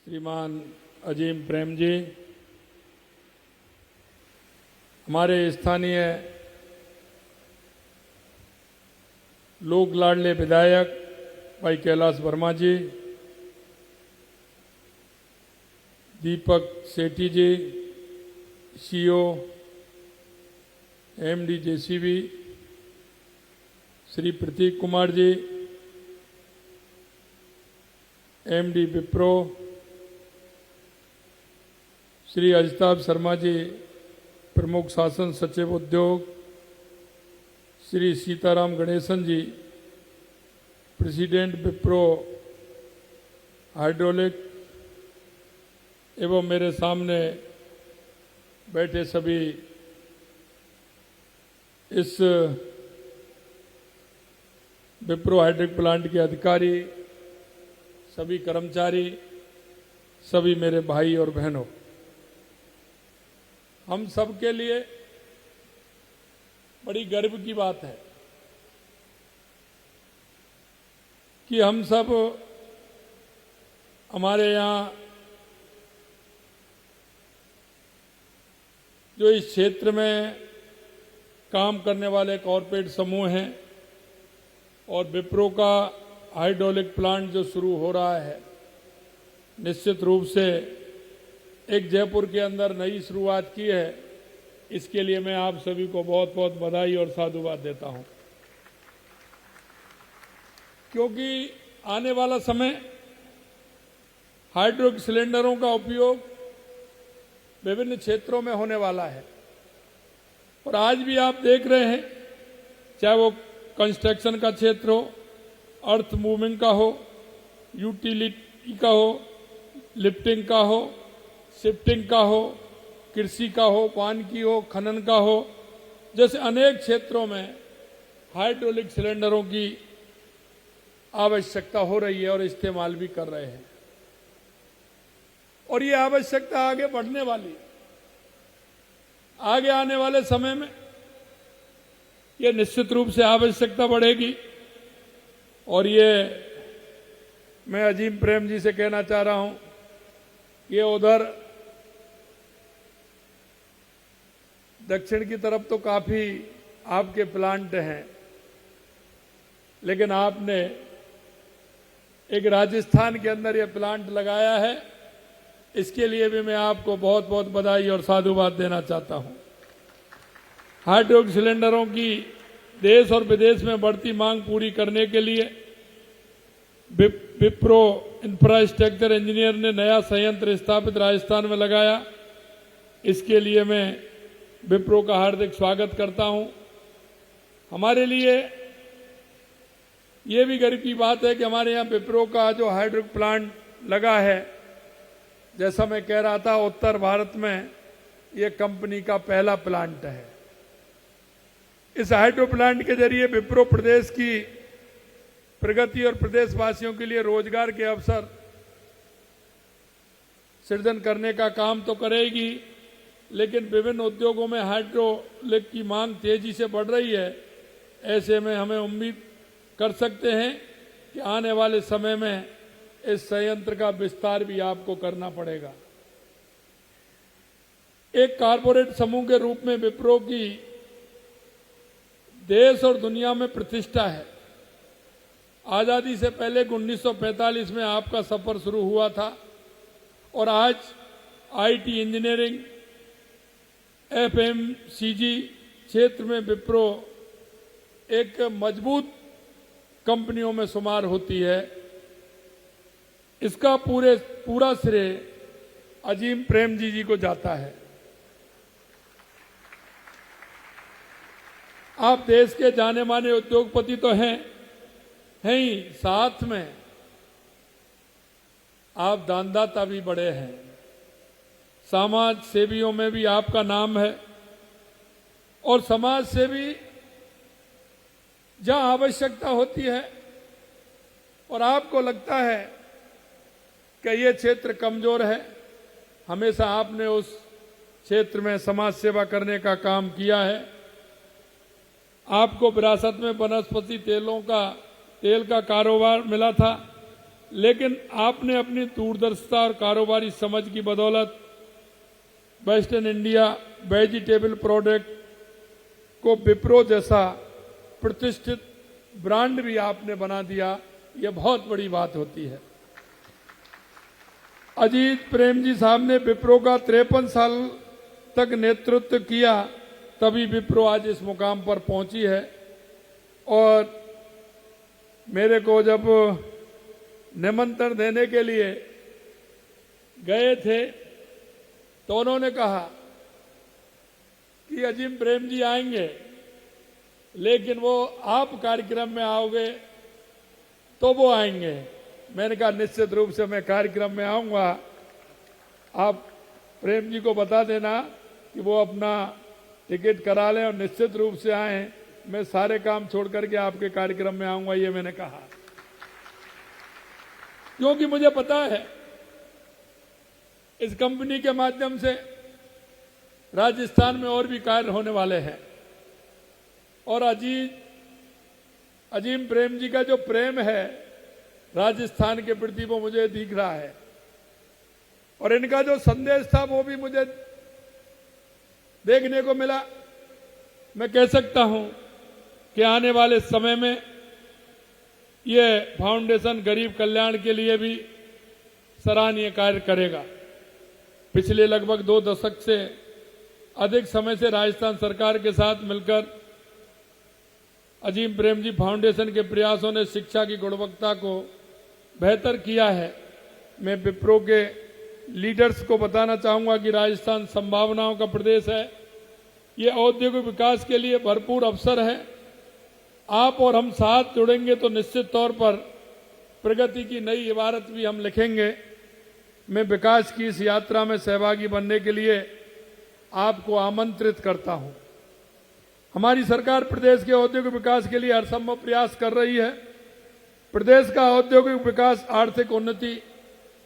श्रीमान अजीम प्रेम जी, हमारे स्थानीय लोक लाडले विधायक भाई कैलाश वर्मा जी, दीपक सेठी जी, सीओ एमडी जेसीबी, श्री प्रतीक कुमार जी, एमडी विप्रो, श्री अजिताभ शर्मा जी, प्रमुख शासन सचिव उद्योग, श्री सीताराम गणेशन जी, प्रेसिडेंट विप्रो हाइड्रोलिक, एवं मेरे सामने बैठे सभी इस विप्रो हाइड्रोलिक प्लांट के अधिकारी, सभी कर्मचारी, सभी मेरे भाई और बहनों, हम सब के लिए बड़ी गर्व की बात है कि हम सब हमारे यहाँ जो इस क्षेत्र में काम करने वाले कॉरपोरेट समूह हैं और विप्रो का हाइड्रोलिक प्लांट जो शुरू हो रहा है, निश्चित रूप से एक जयपुर के अंदर नई शुरुआत की है। इसके लिए मैं आप सभी को बहुत बहुत बधाई और साधुवाद देता हूं, क्योंकि आने वाला समय हाइड्रोलिक सिलेंडरों का उपयोग विभिन्न क्षेत्रों में होने वाला है। और आज भी आप देख रहे हैं, चाहे वो कंस्ट्रक्शन का क्षेत्र हो, अर्थ मूविंग का हो, यूटिलिटी का हो, लिफ्टिंग का हो, शिफ्टिंग का हो, कृषि का हो, पान की हो, खनन का हो, जैसे अनेक क्षेत्रों में हाइड्रोलिक सिलेंडरों की आवश्यकता हो रही है और इस्तेमाल भी कर रहे हैं। और ये आवश्यकता आगे बढ़ने वाली, आगे आने वाले समय में ये निश्चित रूप से आवश्यकता बढ़ेगी। और ये मैं अजीम प्रेम जी से कहना चाह रहा हूं, ये उधर दक्षिण की तरफ तो काफी आपके प्लांट हैं, लेकिन आपने एक राजस्थान के अंदर ये प्लांट लगाया है, इसके लिए भी मैं आपको बहुत बहुत बधाई और साधुवाद देना चाहता हूं। हाइड्रोलिक सिलेंडरों की देश और विदेश में बढ़ती मांग पूरी करने के लिए विप्रो इंफ्रास्ट्रक्चर इंजीनियर ने नया संयंत्र स्थापित राजस्थान में लगाया। इसके लिए मैं विप्रो का हार्दिक स्वागत करता हूं। हमारे लिए ये भी गर्व की बात है कि हमारे यहाँ विप्रो का जो हाइड्रोलिक प्लांट लगा है, जैसा मैं कह रहा था, उत्तर भारत में ये कंपनी का पहला प्लांट है। इस हाइड्रो प्लांट के जरिए विप्रो प्रदेश की प्रगति और प्रदेशवासियों के लिए रोजगार के अवसर सृजन करने का काम तो करेगी, लेकिन विभिन्न उद्योगों में हाइड्रोलिक की मांग तेजी से बढ़ रही है। ऐसे में हमें उम्मीद कर सकते हैं कि आने वाले समय में इस संयंत्र का विस्तार भी आपको करना पड़ेगा। एक कारपोरेट समूह के रूप में विप्रो की देश और दुनिया में प्रतिष्ठा है। आजादी से पहले 1945 में आपका सफर शुरू हुआ था और आज आईटी इंजीनियरिंग, एफएमसीजी क्षेत्र में विप्रो एक मजबूत कंपनियों में शुमार होती है। इसका पूरा श्रेय अजीम प्रेम जी को जाता है। आप देश के जाने माने उद्योगपति तो हैं ही, साथ में आप दानदाता भी बड़े हैं। समाज सेवियों में भी आपका नाम है और समाज सेवी जहां आवश्यकता होती है और आपको लगता है कि ये क्षेत्र कमजोर है, हमेशा आपने उस क्षेत्र में समाज सेवा करने का काम किया है। आपको विरासत में वनस्पति तेल का कारोबार मिला था लेकिन आपने अपनी दूरदर्शिता और कारोबारी समझ की बदौलत वेस्टर्न इंडिया वेजिटेबल प्रोडक्ट को विप्रो जैसा प्रतिष्ठित ब्रांड भी आपने बना दिया। यह बहुत बड़ी बात होती है। अजीत प्रेम जी साहब ने विप्रो का 53 साल तक नेतृत्व किया, तभी विप्रो आज इस मुकाम पर पहुंची है। और मेरे को जब निमंत्रण देने के लिए गए थे तो उन्होंने कहा कि अजीम प्रेम जी आएंगे, लेकिन वो आप कार्यक्रम में आओगे तो वो आएंगे। मैंने कहा निश्चित रूप से मैं कार्यक्रम में आऊंगा। आप प्रेम जी को बता देना कि वो अपना टिकट करा लें और निश्चित रूप से आए। मैं सारे काम छोड़ करके आपके कार्यक्रम में आऊंगा, ये मैंने कहा, क्योंकि मुझे पता है इस कंपनी के माध्यम से राजस्थान में और भी कार्य होने वाले हैं। और अजीम प्रेम जी का जो प्रेम है राजस्थान के प्रति वो मुझे दिख रहा है, और इनका जो संदेश था वो भी मुझे देखने को मिला। मैं कह सकता हूं कि आने वाले समय में ये फाउंडेशन गरीब कल्याण के लिए भी सराहनीय कार्य करेगा। पिछले लगभग 2 दशक से अधिक समय से राजस्थान सरकार के साथ मिलकर अजीम प्रेम जी फाउंडेशन के प्रयासों ने शिक्षा की गुणवत्ता को बेहतर किया है। मैं विप्रो के लीडर्स को बताना चाहूंगा कि राजस्थान संभावनाओं का प्रदेश है। ये औद्योगिक विकास के लिए भरपूर अवसर है। आप और हम साथ जुड़ेंगे तो निश्चित तौर पर प्रगति की नई इबारत भी हम लिखेंगे। मैं विकास की इस यात्रा में सहभागी बनने के लिए आपको आमंत्रित करता हूं। हमारी सरकार प्रदेश के औद्योगिक विकास के लिए हरसंभव प्रयास कर रही है। प्रदेश का औद्योगिक विकास आर्थिक उन्नति,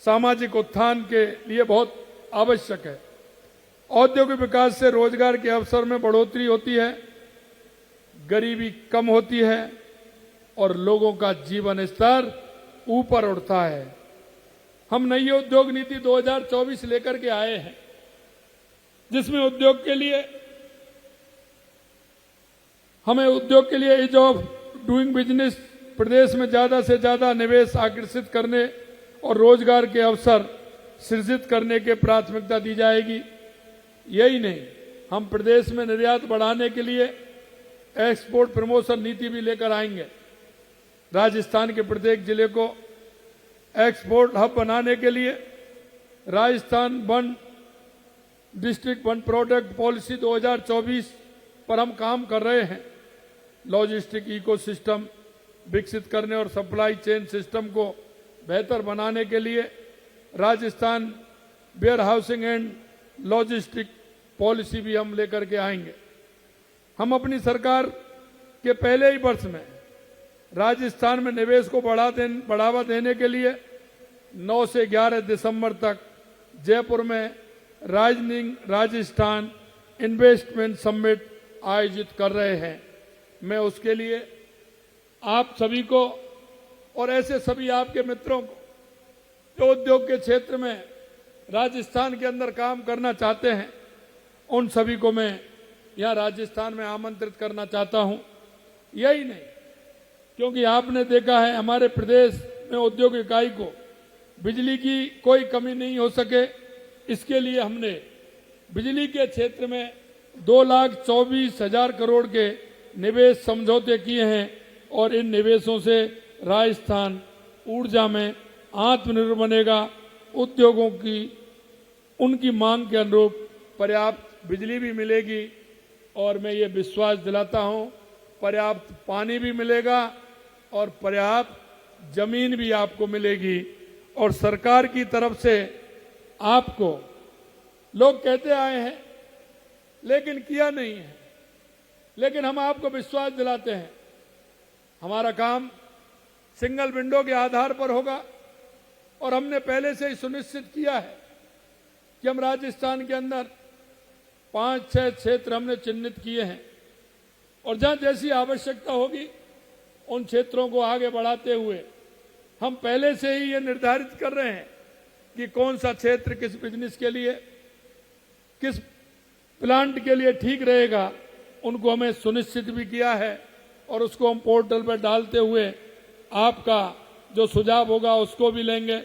सामाजिक उत्थान के लिए बहुत आवश्यक है। औद्योगिक विकास से रोजगार के अवसर में बढ़ोतरी होती है, गरीबी कम होती है और लोगों का जीवन स्तर ऊपर उठता है। हम नई उद्योग नीति 2024 लेकर के आए हैं, जिसमें उद्योग के लिए हमें उद्योग के लिए ईज ऑफ डूइंग बिजनेस, प्रदेश में ज्यादा से ज्यादा निवेश आकर्षित करने और रोजगार के अवसर सृजित करने के प्राथमिकता दी जाएगी। यही नहीं, हम प्रदेश में निर्यात बढ़ाने के लिए एक्सपोर्ट प्रमोशन नीति भी लेकर आएंगे। राजस्थान के प्रत्येक जिले को एक्सपोर्ट हब बनाने के लिए Rajasthan one district one product policy 2024 पर हम काम कर रहे हैं। लॉजिस्टिक इकोसिस्टम विकसित करने और सप्लाई चेन सिस्टम को बेहतर बनाने के लिए Rajasthan warehousing and logistic policy भी हम लेकर के आएंगे। हम अपनी सरकार के पहले ही वर्ष में राजस्थान में निवेश को बढ़ावा देने के लिए 9 से 11 दिसंबर तक जयपुर में राजस्थान इन्वेस्टमेंट समिट आयोजित कर रहे हैं। मैं उसके लिए आप सभी को और ऐसे सभी आपके मित्रों को जो उद्योग के क्षेत्र में राजस्थान के अंदर काम करना चाहते हैं, उन सभी को मैं यहां राजस्थान में आमंत्रित करना चाहता हूं। यही नहीं, क्योंकि आपने देखा है हमारे प्रदेश में उद्योग इकाई को बिजली की कोई कमी नहीं हो सके, इसके लिए हमने बिजली के क्षेत्र में 2,24,000 करोड़ के निवेश समझौते किए हैं और इन निवेशों से राजस्थान ऊर्जा में आत्मनिर्भर बनेगा। उद्योगों की उनकी मांग के अनुरूप पर्याप्त बिजली भी मिलेगी और मैं ये विश्वास दिलाता हूं पर्याप्त पानी भी मिलेगा और पर्याप्त जमीन भी आपको मिलेगी। और सरकार की तरफ से आपको लोग कहते आए हैं लेकिन किया नहीं है, लेकिन हम आपको विश्वास दिलाते हैं हमारा काम सिंगल विंडो के आधार पर होगा। और हमने पहले से ही सुनिश्चित किया है कि हम राजस्थान के अंदर 5-6 क्षेत्र हमने चिन्हित किए हैं और जहां जैसी आवश्यकता होगी उन क्षेत्रों को आगे बढ़ाते हुए हम पहले से ही ये निर्धारित कर रहे हैं कि कौन सा क्षेत्र किस बिजनेस के लिए, किस प्लांट के लिए ठीक रहेगा, उनको हमें सुनिश्चित भी किया है और उसको हम पोर्टल पर डालते हुए आपका जो सुझाव होगा उसको भी लेंगे।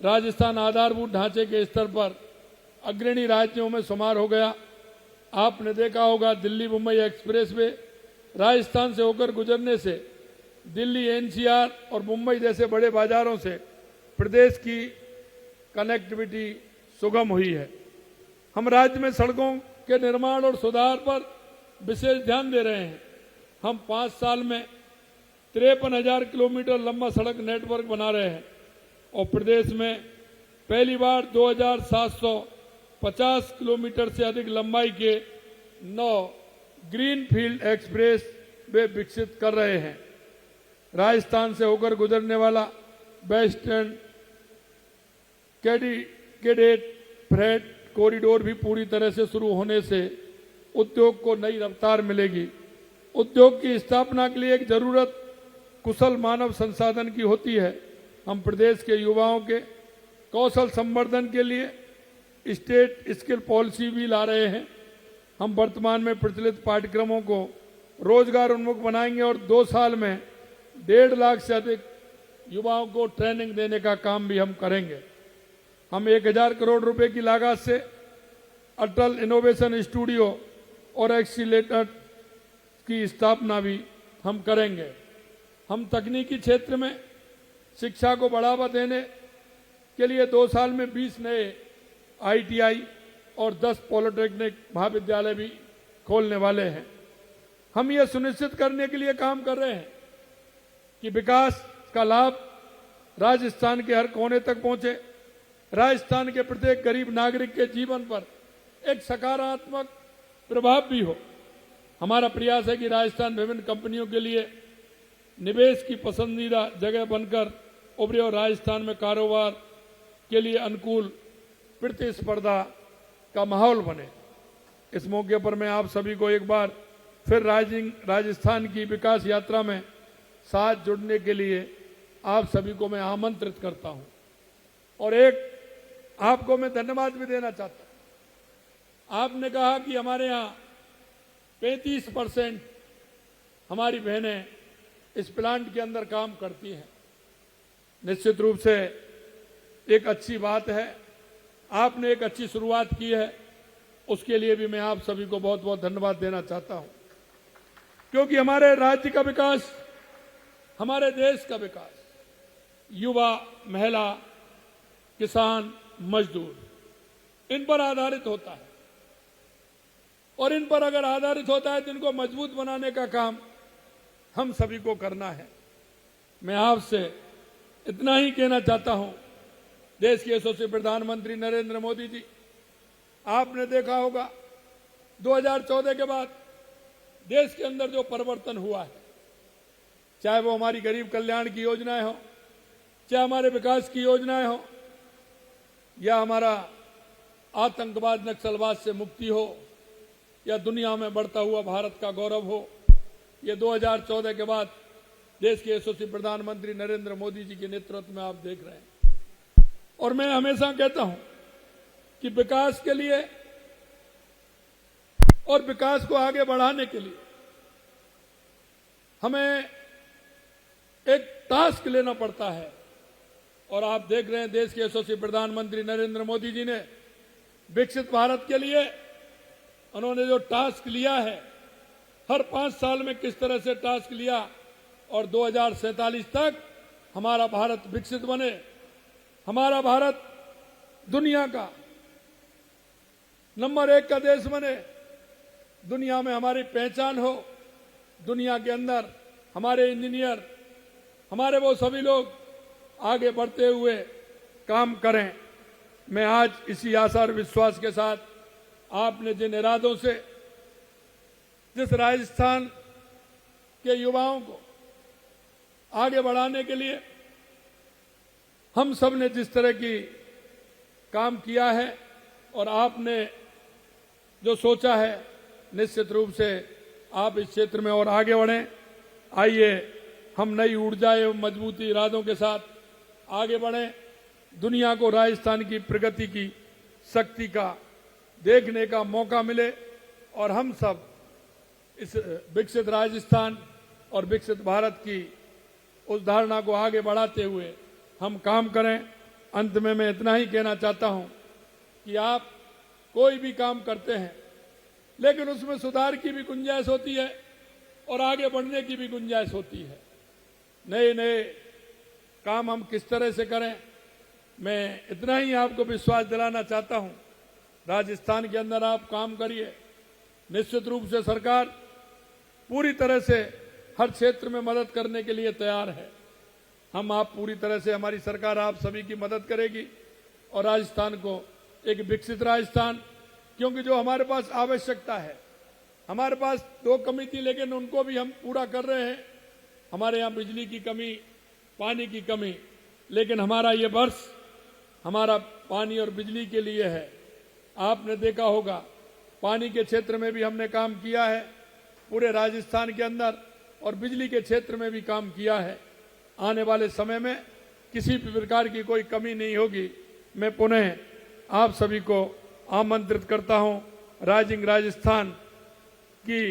राजस्थान आधारभूत ढांचे के स्तर पर अग्रणी राज्यों में शुमार हो गया। आपने देखा होगा दिल्ली मुंबई एक्सप्रेस वे राजस्थान से होकर गुजरने से दिल्ली एनसीआर और मुंबई जैसे बड़े बाजारों से प्रदेश की कनेक्टिविटी सुगम हुई है। हम राज्य में सड़कों के निर्माण और सुधार पर विशेष ध्यान दे रहे हैं। हम 5 साल में 53,000 किलोमीटर लंबा सड़क नेटवर्क बना रहे हैं और प्रदेश में पहली बार 2,750 किलोमीटर से अधिक लंबाई के 9 ग्रीनफील्ड एक्सप्रेस वे विकसित कर रहे हैं। राजस्थान से होकर गुजरने वाला वेस्टर्न कैडेट फ्रेट कॉरिडोर भी पूरी तरह से शुरू होने से उद्योग को नई रफ्तार मिलेगी। उद्योग की स्थापना के लिए एक जरूरत कुशल मानव संसाधन की होती है। हम प्रदेश के युवाओं के कौशल संवर्धन के लिए स्टेट स्किल पॉलिसी भी ला रहे हैं। हम वर्तमान में प्रचलित पाठ्यक्रमों को रोजगार उन्मुख बनाएंगे और 2 साल में 1.5 लाख से अधिक युवाओं को ट्रेनिंग देने का काम भी हम करेंगे। हम 1,000 करोड़ रुपए की लागत से अटल इनोवेशन स्टूडियो और एक्सीलेटर की स्थापना भी हम करेंगे। हम तकनीकी क्षेत्र में शिक्षा को बढ़ावा देने के लिए 2 साल में 20 नए ITI और 10 पॉलिटेक्निक महाविद्यालय भी खोलने वाले हैं। हम ये सुनिश्चित करने के लिए काम कर रहे हैं कि विकास का लाभ राजस्थान के हर कोने तक पहुंचे, राजस्थान के प्रत्येक गरीब नागरिक के जीवन पर एक सकारात्मक प्रभाव भी हो। हमारा प्रयास है कि राजस्थान विभिन्न कंपनियों के लिए निवेश की पसंदीदा जगह बनकर उभरे और राजस्थान में कारोबार के लिए अनुकूल प्रतिस्पर्धा का माहौल बने। इस मौके पर मैं आप सभी को एक बार फिर राजस्थान की विकास यात्रा में साथ जुड़ने के लिए आप सभी को मैं आमंत्रित करता हूं और एक आपको मैं धन्यवाद भी देना चाहता हूं। आपने कहा कि हमारे यहाँ 35% हमारी बहनें इस प्लांट के अंदर काम करती हैं। निश्चित रूप से एक अच्छी बात है, आपने एक अच्छी शुरुआत की है, उसके लिए भी मैं आप सभी को बहुत बहुत धन्यवाद देना चाहता हूं, क्योंकि हमारे राज्य का विकास, हमारे देश का विकास युवा, महिला, किसान, मजदूर इन पर आधारित होता है और इन पर अगर आधारित होता है तो इनको मजबूत बनाने का काम हम सभी को करना है। मैं आपसे इतना ही कहना चाहता हूं, देश के यशस्वी प्रधानमंत्री नरेंद्र मोदी जी, आपने देखा होगा 2014 के बाद देश के अंदर जो परिवर्तन हुआ है, चाहे वो हमारी गरीब कल्याण की योजनाएं हो, चाहे हमारे विकास की योजनाएं हो, या हमारा आतंकवाद नक्सलवाद से मुक्ति हो, या दुनिया में बढ़ता हुआ भारत का गौरव हो, ये 2014 के बाद देश के यशस्वी प्रधानमंत्री नरेंद्र मोदी जी के नेतृत्व में आप देख रहे हैं। और मैं हमेशा कहता हूं कि विकास के लिए और विकास को आगे बढ़ाने के लिए हमें एक टास्क लेना पड़ता है। और आप देख रहे हैं देश के यशस्वी प्रधानमंत्री नरेंद्र मोदी जी ने विकसित भारत के लिए उन्होंने जो टास्क लिया है, हर 5 साल में किस तरह से टास्क लिया और 2047 तक हमारा भारत विकसित बने, हमारा भारत दुनिया का नंबर 1 का देश बने, दुनिया में हमारी पहचान हो, दुनिया के अंदर हमारे इंजीनियर, हमारे वो सभी लोग आगे बढ़ते हुए काम करें। मैं आज इसी आशा और विश्वास के साथ आपने जिन इरादों से जिस राजस्थान के युवाओं को आगे बढ़ाने के लिए हम सब ने जिस तरह की काम किया है और आपने जो सोचा है, निश्चित रूप से आप इस क्षेत्र में और आगे बढ़ें। आइए हम नई ऊर्जा एवं मजबूती इरादों के साथ आगे बढ़ें, दुनिया को राजस्थान की प्रगति की शक्ति का देखने का मौका मिले और हम सब इस विकसित राजस्थान और विकसित भारत की उस धारणा को आगे बढ़ाते हुए हम काम करें। अंत में मैं इतना ही कहना चाहता हूं कि आप कोई भी काम करते हैं लेकिन उसमें सुधार की भी गुंजाइश होती है और आगे बढ़ने की भी गुंजाइश होती है। नए नए काम हम किस तरह से करें, मैं इतना ही आपको विश्वास दिलाना चाहता हूं। राजस्थान के अंदर आप काम करिए, निश्चित रूप से सरकार पूरी तरह से हर क्षेत्र में मदद करने के लिए तैयार है। आप पूरी तरह से, हमारी सरकार आप सभी की मदद करेगी और राजस्थान को एक विकसित राजस्थान, क्योंकि जो हमारे पास आवश्यकता है, हमारे पास 2 कमी थी लेकिन उनको भी हम पूरा कर रहे हैं। हमारे यहाँ बिजली की कमी, पानी की कमी, लेकिन हमारा ये वर्ष हमारा पानी और बिजली के लिए है। आपने देखा होगा पानी के क्षेत्र में भी हमने काम किया है पूरे राजस्थान के अंदर और बिजली के क्षेत्र में भी काम किया है। आने वाले समय में किसी भी प्रकार की कोई कमी नहीं होगी। मैं पुनः आप सभी को आमंत्रित करता हूं राइजिंग राजस्थान की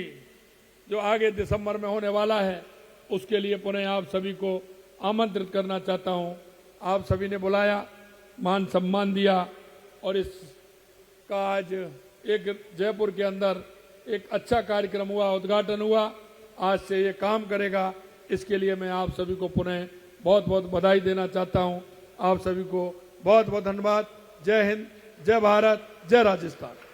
जो आगे दिसंबर में होने वाला है उसके लिए पुनः आप सभी को आमंत्रित करना चाहता हूं। आप सभी ने बुलाया, मान सम्मान दिया और इसका आज एक जयपुर के अंदर एक अच्छा कार्यक्रम हुआ, उद्घाटन हुआ। आज से ये काम करेगा, इसके लिए मैं आप सभी को पुनः बहुत बहुत बधाई देना चाहता हूं। आप सभी को बहुत बहुत धन्यवाद। जय हिंद, जय भारत, जय राजस्थान।